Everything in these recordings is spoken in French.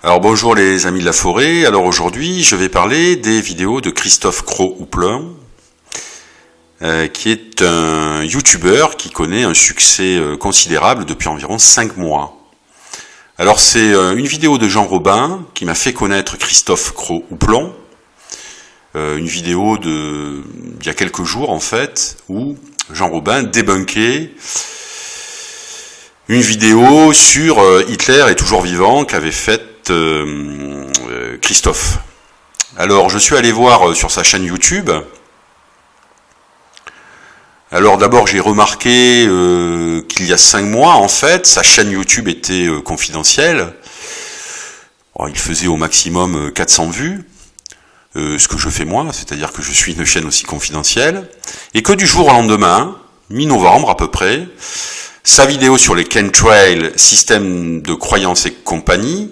Alors bonjour les amis de la forêt, alors aujourd'hui je vais parler des vidéos de Christophe Cros-Houplin, qui est un youtubeur qui connaît un succès considérable depuis environ 5 mois. Alors c'est une vidéo de Jean Robin qui m'a fait connaître Christophe Cros-Houplin, une vidéo d'il y a quelques jours en fait, où Jean Robin débunkait une vidéo sur Hitler est toujours vivant qu'avait faite Christophe. Alors je suis allé voir sur sa chaîne YouTube. Alors d'abord j'ai remarqué qu'il y a 5 mois en fait sa chaîne YouTube était confidentielle. Alors, il faisait au maximum 400 vues, ce que je fais moi, c'est-à-dire que je suis une chaîne aussi confidentielle, et que du jour au lendemain, mi-novembre à peu près, sa vidéo sur les chemtrails, système de croyances et compagnie,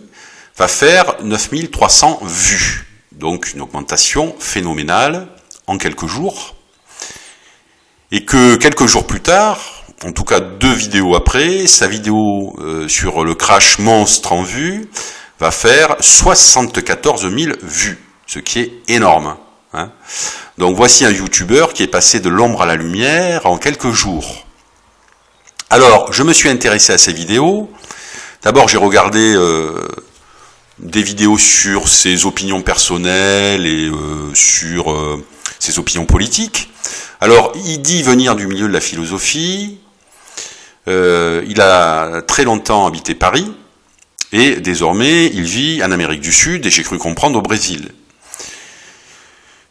va faire 9300 vues. Donc une augmentation phénoménale en quelques jours. Et que quelques jours plus tard, en tout cas 2 vidéos après, sa vidéo sur le crash monstre en vue va faire 74 000 vues, ce qui est énorme. Hein. Donc voici un youtubeur qui est passé de l'ombre à la lumière en quelques jours. Alors, je me suis intéressé à ces vidéos. D'abord, j'ai regardé des vidéos sur ses opinions personnelles et sur ses opinions politiques. Alors, il dit venir du milieu de la philosophie. Il a très longtemps habité Paris. Et désormais, il vit en Amérique du Sud et j'ai cru comprendre au Brésil.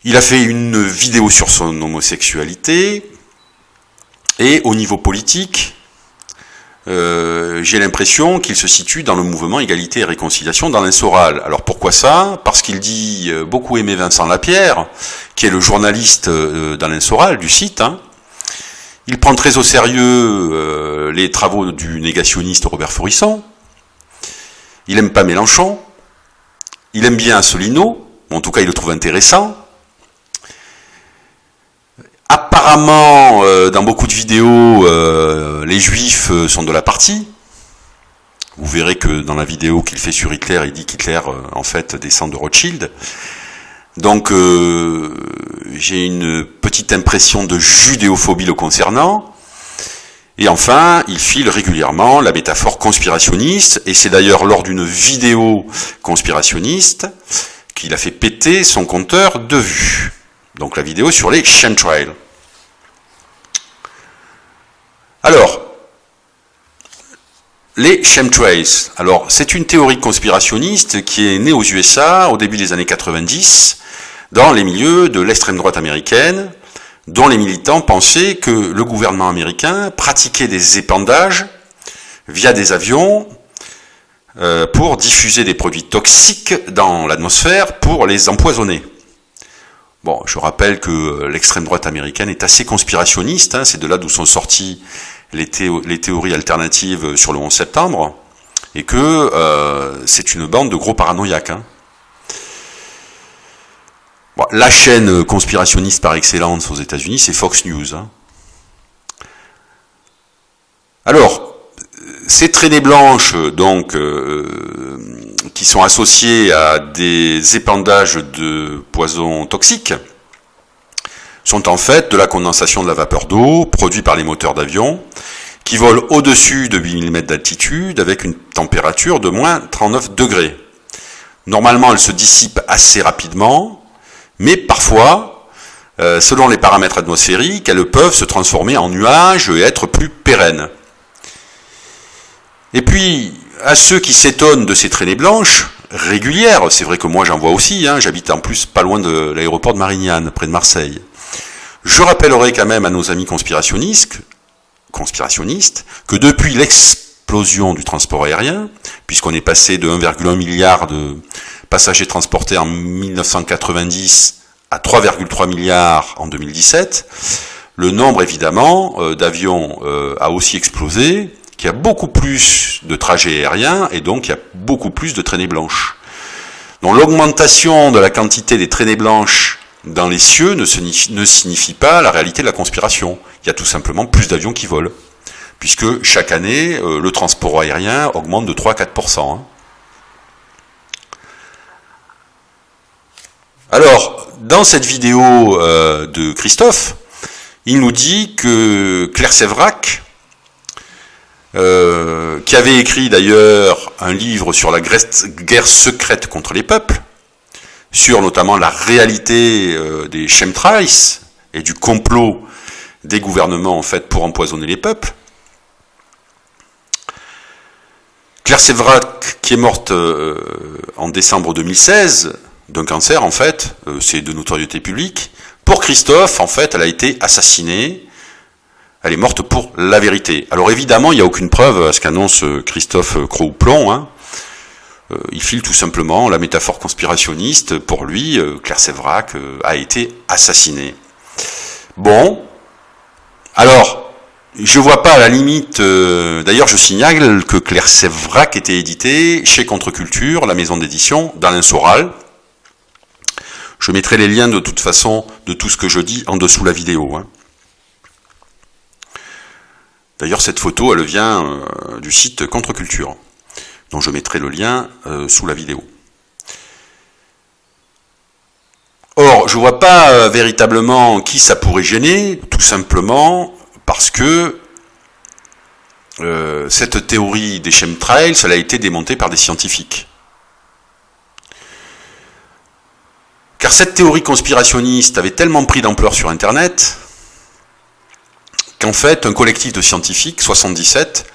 Il a fait une vidéo sur son homosexualité. Et au niveau politique, j'ai l'impression qu'il se situe dans le mouvement Égalité et Réconciliation d'Alain Soral. Alors pourquoi ça? Parce qu'il dit beaucoup aimer Vincent Lapierre, qui est le journaliste d'Alain Soral, du site. Hein. Il prend très au sérieux les travaux du négationniste Robert Faurisson. Il aime pas Mélenchon. Il aime bien Asselineau. En tout cas, il le trouve intéressant. Apparemment, dans beaucoup de vidéos, les juifs sont de la partie. Vous verrez que dans la vidéo qu'il fait sur Hitler, il dit qu'Hitler, en fait, descend de Rothschild. Donc, j'ai une petite impression de judéophobie le concernant. Et enfin, il file régulièrement la métaphore conspirationniste, et c'est d'ailleurs lors d'une vidéo conspirationniste qu'il a fait péter son compteur de vues. Donc la vidéo sur les chemtrails. Alors, les chemtrails. Alors, c'est une théorie conspirationniste qui est née aux USA au début des années 90, dans les milieux de l'extrême droite américaine, dont les militants pensaient que le gouvernement américain pratiquait des épandages via des avions pour diffuser des produits toxiques dans l'atmosphère pour les empoisonner. Bon, je rappelle que l'extrême droite américaine est assez conspirationniste, hein, c'est de là d'où sont sorties les théories alternatives sur le 11 septembre, et que c'est une bande de gros paranoïaques. Hein. Bon, la chaîne conspirationniste par excellence aux États-Unis, c'est Fox News. Hein. Alors, ces traînées blanches, donc, qui sont associées à des épandages de poisons toxiques, sont en fait de la condensation de la vapeur d'eau produite par les moteurs d'avion, qui volent au-dessus de 8000 mètres d'altitude avec une température de moins 39 degrés. Normalement, elles se dissipent assez rapidement, mais parfois, selon les paramètres atmosphériques, elles peuvent se transformer en nuages et être plus pérennes. Et puis, à ceux qui s'étonnent de ces traînées blanches, régulières, c'est vrai que moi j'en vois aussi, hein, j'habite en plus pas loin de l'aéroport de Marignane, près de Marseille. Je rappellerai quand même à nos amis conspirationnistes que depuis l'explosion du transport aérien, puisqu'on est passé de 1,1 milliard de passagers transportés en 1990 à 3,3 milliards en 2017, le nombre évidemment d'avions a aussi explosé, qu'il y a beaucoup plus de trajets aériens et donc il y a beaucoup plus de traînées blanches. Donc l'augmentation de la quantité des traînées blanches dans les cieux ne signifie pas la réalité de la conspiration. Il y a tout simplement plus d'avions qui volent. Puisque chaque année, le transport aérien augmente de 3-4%. Alors, dans cette vidéo de Christophe, il nous dit que Claire Séverac, qui avait écrit d'ailleurs un livre sur la guerre secrète contre les peuples, sur notamment la réalité des chemtrails et du complot des gouvernements en fait pour empoisonner les peuples. Claire Séverac, qui est morte en décembre 2016 d'un cancer, en fait, c'est de notoriété publique. Pour Christophe, en fait, elle a été assassinée. Elle est morte pour la vérité. Alors évidemment, il n'y a aucune preuve à ce qu'annonce Christophe Cros-Houplon. Hein. Il file tout simplement la métaphore conspirationniste. Pour lui, Claire Séverac a été assassinée. Bon, alors, je vois pas à la limite... D'ailleurs, je signale que Claire Séverac était éditée chez Contre-Culture, la maison d'édition, d'Alain Soral. Je mettrai les liens de toute façon de tout ce que je dis en dessous la vidéo. Hein. D'ailleurs, cette photo, elle vient du site Contre-Culture, dont je mettrai le lien sous la vidéo. Or, je vois pas véritablement qui ça pourrait gêner, tout simplement parce que cette théorie des chemtrails, elle a été démontée par des scientifiques. Car cette théorie conspirationniste avait tellement pris d'ampleur sur Internet qu'en fait, un collectif de scientifiques, 77,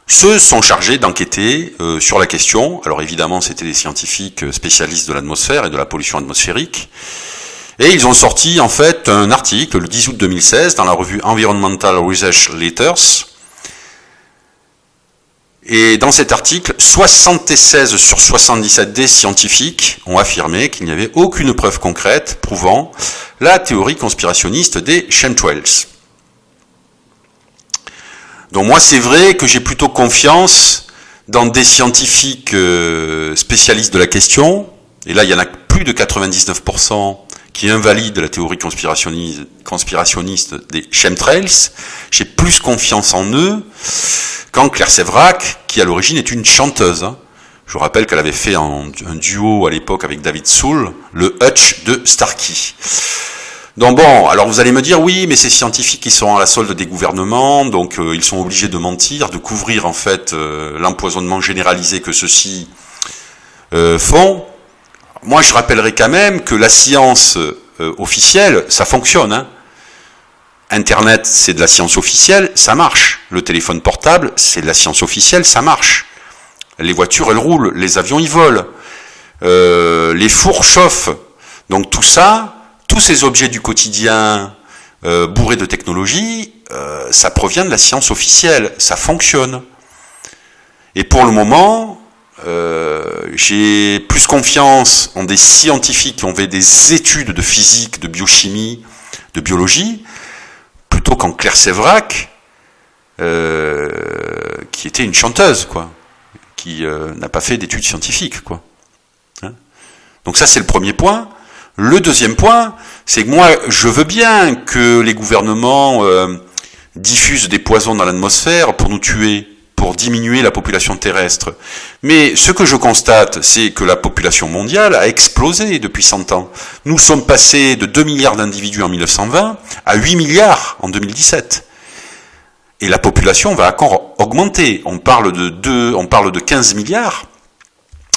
se sont chargés d'enquêter sur la question. Alors évidemment, c'était des scientifiques spécialistes de l'atmosphère et de la pollution atmosphérique. Et ils ont sorti en fait un article le 10 août 2016 dans la revue Environmental Research Letters. Et dans cet article, 76 sur 77 des scientifiques ont affirmé qu'il n'y avait aucune preuve concrète prouvant la théorie conspirationniste des chemtrails. Donc moi, c'est vrai que j'ai plutôt confiance dans des scientifiques spécialistes de la question, et là, il y en a plus de 99% qui invalident la théorie conspirationniste des chemtrails. J'ai plus confiance en eux qu'en Claire Séverac, qui à l'origine est une chanteuse. Je vous rappelle qu'elle avait fait un duo à l'époque avec David Soul, le Hutch de Starkey. Donc bon, alors vous allez me dire, oui, mais ces scientifiques qui sont à la solde des gouvernements, donc ils sont obligés de mentir, de couvrir en fait l'empoisonnement généralisé que ceux-ci font. Moi, je rappellerai quand même que la science officielle, ça fonctionne. Hein. Internet, c'est de la science officielle, ça marche. Le téléphone portable, c'est de la science officielle, ça marche. Les voitures, elles roulent, les avions, ils volent. Les fours chauffent. Donc tout ça, tous ces objets du quotidien bourrés de technologie, ça provient de la science officielle, ça fonctionne. Et pour le moment, j'ai plus confiance en des scientifiques qui ont fait des études de physique, de biochimie, de biologie, plutôt qu'en Claire Séverac, qui était une chanteuse, quoi, qui n'a pas fait d'études scientifiques, quoi. Hein. Donc ça, c'est le premier point. Le deuxième point, c'est que moi, je veux bien que les gouvernements diffusent des poisons dans l'atmosphère pour nous tuer, pour diminuer la population terrestre. Mais ce que je constate, c'est que la population mondiale a explosé depuis 100 ans. Nous sommes passés de 2 milliards d'individus en 1920 à 8 milliards en 2017. Et la population va encore augmenter. On parle de 15 milliards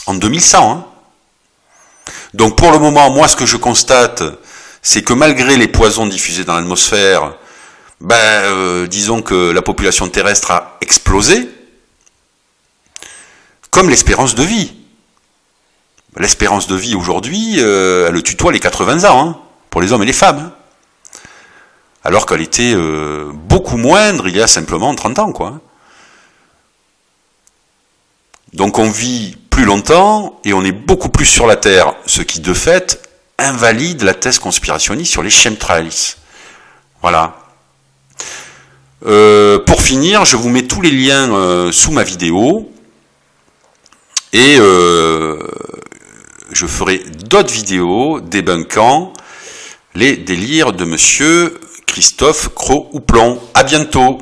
en 2100. Hein. Donc pour le moment, moi ce que je constate, c'est que malgré les poisons diffusés dans l'atmosphère, disons que la population terrestre a explosé, comme l'espérance de vie. L'espérance de vie aujourd'hui, elle tutoie les 80 ans, hein, pour les hommes et les femmes. Hein, alors qu'elle était beaucoup moindre il y a simplement 30 ans, quoi. Donc on vit plus longtemps et on est beaucoup plus sur la Terre, ce qui de fait invalide la thèse conspirationniste sur les chemtrails. Voilà. Pour finir, je vous mets tous les liens sous ma vidéo et je ferai d'autres vidéos débunkant les délires de monsieur Christophe Cros-Houplon. À bientôt.